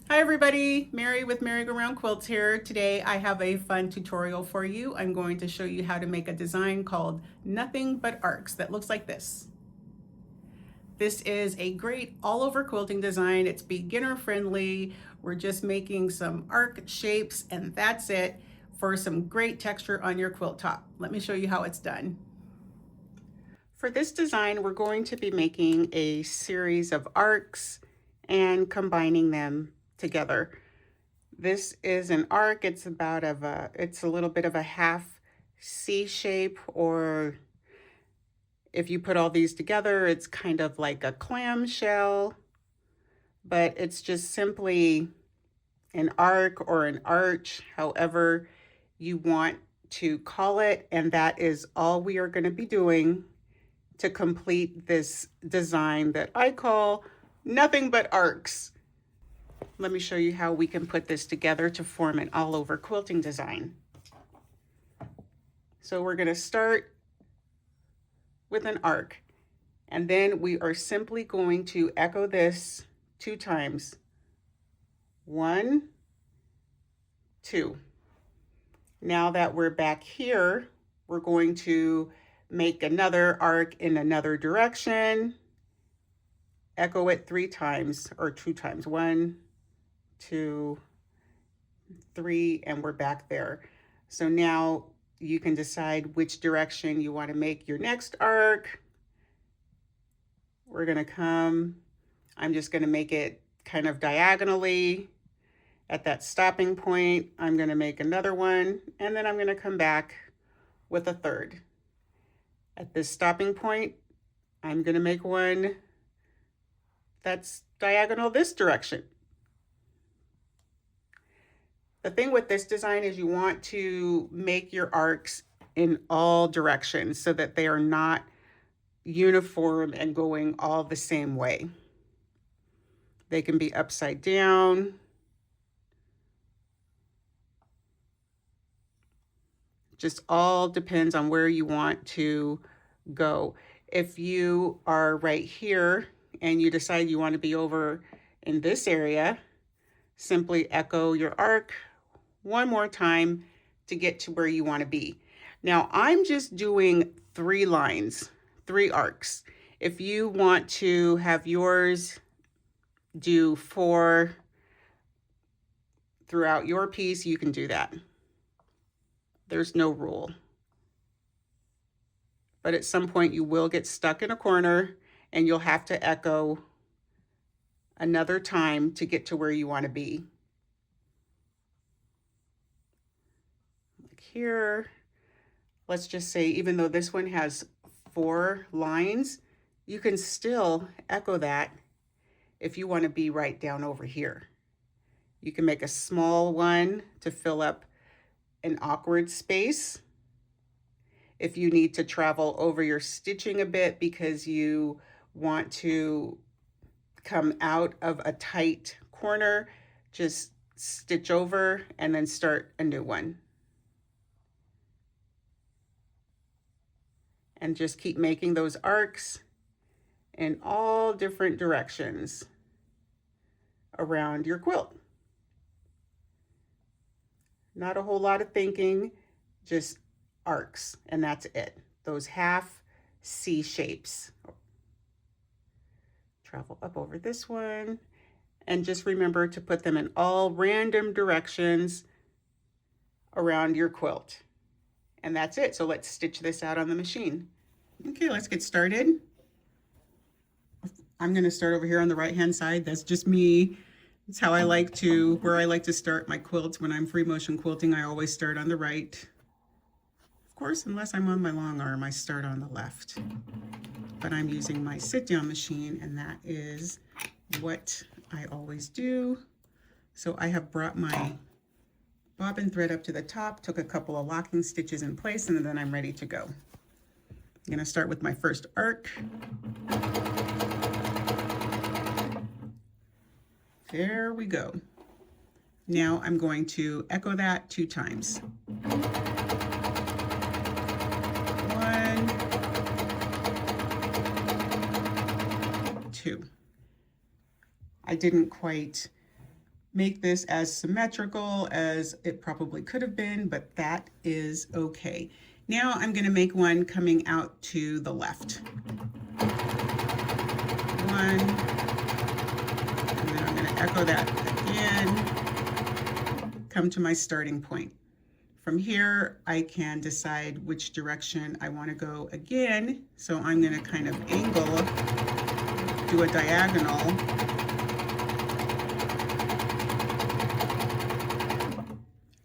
Hi everybody, Mary with Merry Go Round Quilts here. Today I have a fun tutorial for you. I'm going to show you how to make a design called Nothing But Arcs that looks like this. This is a great all over quilting design. It's beginner friendly. We're just making some arc shapes and that's it for some great texture on your quilt top. Let me show you how it's done. For this design, we're going to be making a series of arcs and combining them together. This is an arc. It's it's a little bit of a half C shape, or if you put all these together, it's kind of like a clamshell, but it's just simply an arc or an arch, however you want to call it. And that is all we are going to be doing to complete this design that I call Nothing But Arcs. Let me show you how we can put this together to form an all over quilting design. So we're going to start with an arc, and then we are simply going to echo this 2 times. 1, 2. Now that we're back here, we're going to make another arc in another direction. Echo it 3 times or 2 times. 1, 2, 3, and we're back there. So now you can decide which direction you want to make your next arc. We're going to I'm just going to make it kind of diagonally. At that stopping point, I'm going to make another one, and then I'm going to come back with a third. At this stopping point, I'm going to make one that's diagonal this direction. The thing with this design is you want to make your arcs in all directions so that they are not uniform and going all the same way. They can be upside down. Just all depends on where you want to go. If you are right here and you decide you want to be over in this area, simply echo your arc one more time to get to where you want to be. Now I'm just doing 3 lines, 3 arcs. If you want to have yours do 4 throughout your piece, you can do that. There's no rule. But at some point you will get stuck in a corner and you'll have to echo another time to get to where you want to be. Like here, let's just say, even though this one has 4 lines, you can still echo that if you want to be right down over here. You can make a small one to fill up an awkward space. If you need to travel over your stitching a bit because you want to come out of a tight corner, just stitch over and then start a new one. And just keep making those arcs in all different directions around your quilt. Not a whole lot of thinking, just arcs, and that's it. Those half C shapes. Travel up over this one, and just remember to put them in all random directions around your quilt. And that's it. So let's stitch this out on the machine. Okay, let's get started. I'm going to start over here on the right hand side. That's just me. It's how I like to, where I like to start my quilts. When I'm free motion quilting, I always start on the right. Of course, unless I'm on my long arm, I start on the left. But I'm using my sit down machine, and that is what I always do. So I have brought my bobbin thread up to the top, took a couple of locking stitches in place, and then I'm ready to go. I'm going to start with my first arc. There we go. Now I'm going to echo that 2 times. 1, 2. I didn't quite make this as symmetrical as it probably could have been, but that is okay. Now I'm going to make one coming out to the left. One, and then I'm going to echo that again, come to my starting point. From here, I can decide which direction I want to go again. So I'm going to kind of angle, do a diagonal.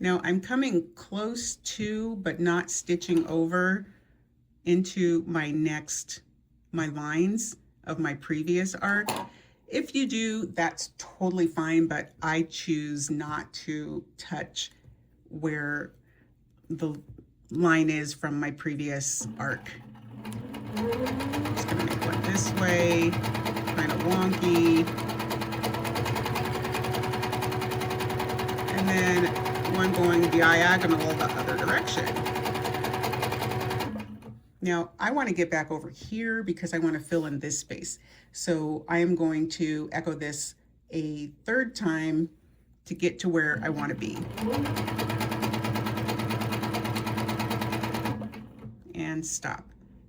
Now I'm coming close to, but not stitching over into my lines of my previous arc. If you do, that's totally fine, but I choose not to touch where the line is from my previous arc. I'm just gonna make one this way, kind of wonky. And then one going diagonal the other direction. Now I want to get back over here because I want to fill in this space. So I am going to echo this a third time to get to where I want to be. And stop.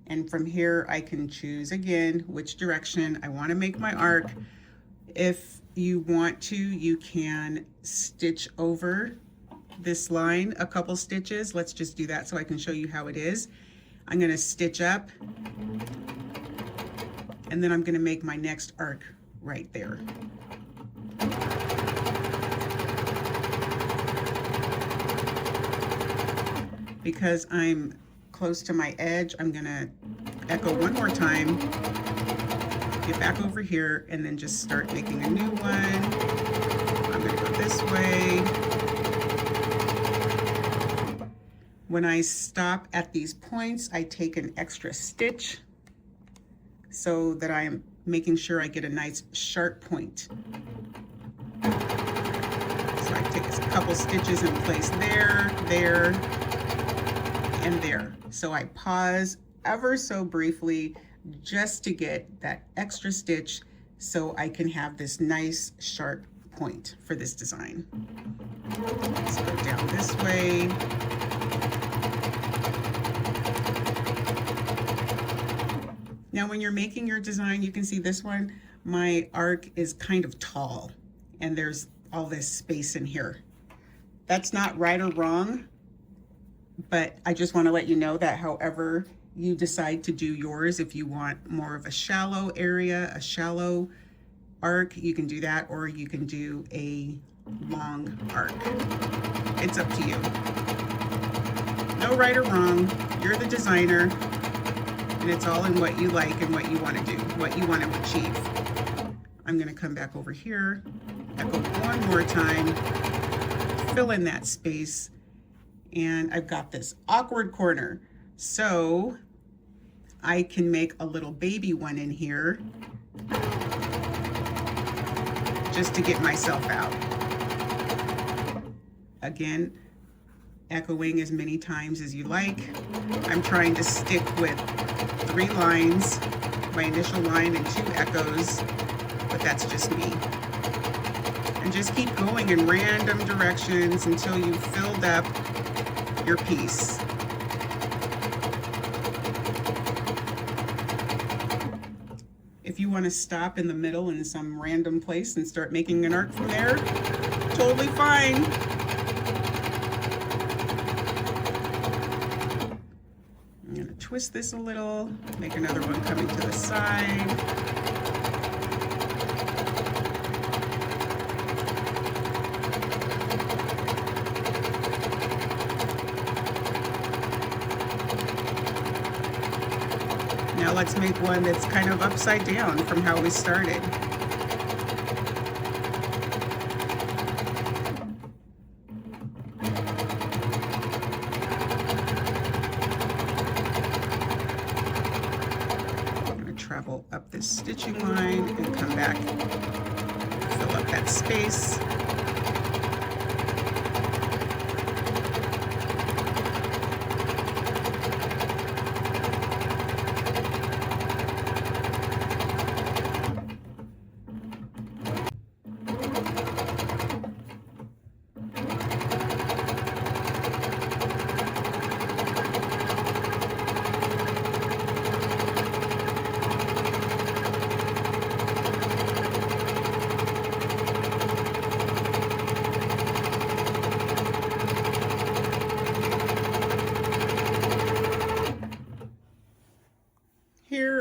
And from here I can choose again which direction I want to make my arc. If you want to, you can stitch over this line a couple stitches. Let's just do that so I can show you how it is. I'm going to stitch up, and then I'm going to make my next arc right there. Because I'm close to my edge, I'm going to echo one more time, get back over here, and then just start making a new one. I'm going to go this way. When I stop at these points, I take an extra stitch so that I am making sure I get a nice sharp point. So I take a couple stitches and place there, there, and there. So I pause ever so briefly just to get that extra stitch so I can have this nice sharp point for this design. Let's go down this way. Now when you're making your design, you can see this one, my arc is kind of tall and there's all this space in here. That's not right or wrong, but I just want to let you know that however you decide to do yours, if you want more of a shallow area, a shallow arc, you can do that, or you can do a long arc. It's up to you. No right or wrong, you're the designer. And it's all in what you like and what you want to do, what you want to achieve. I'm going to come back over here, echo one more time, fill in that space, and I've got this awkward corner. So I can make a little baby one in here just to get myself out. Again, echoing as many times as you like. I'm trying to stick with 3 lines, my initial line and 2 echoes, but that's just me. And just keep going in random directions until you've filled up your piece. If you want to stop in the middle in some random place and start making an arc from there, totally fine. I'm going to twist this a little, make another one coming to the side. Now let's make one that's kind of upside down from how we started. Travel up this stitching line and come back, fill up that space.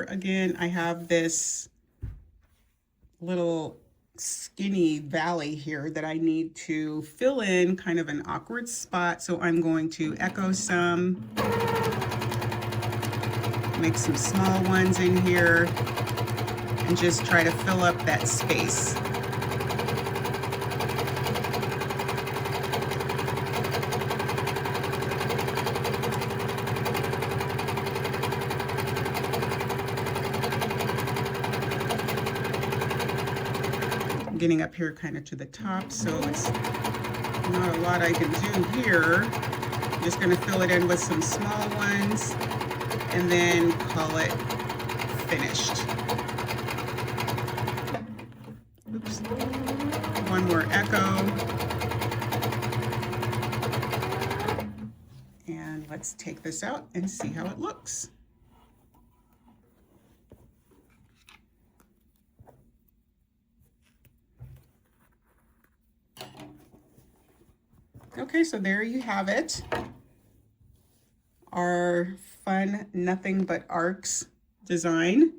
again, I have this little skinny valley here that I need to fill in, kind of an awkward spot. So I'm going to echo some, make some small ones in here, and just try to fill up that space. Getting up here kind of to the top, so it's not a lot I can do here. I'm just going to fill it in with some small ones and then call it finished. Oops. One more echo. And let's take this out and see how it looks. Okay, so there you have it. Our fun nothing but arcs design.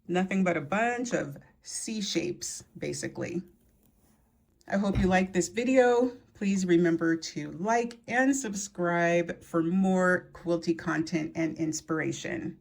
Nothing but a bunch of C shapes, basically. I hope you liked this video. Please remember to like and subscribe for more quilty content and inspiration.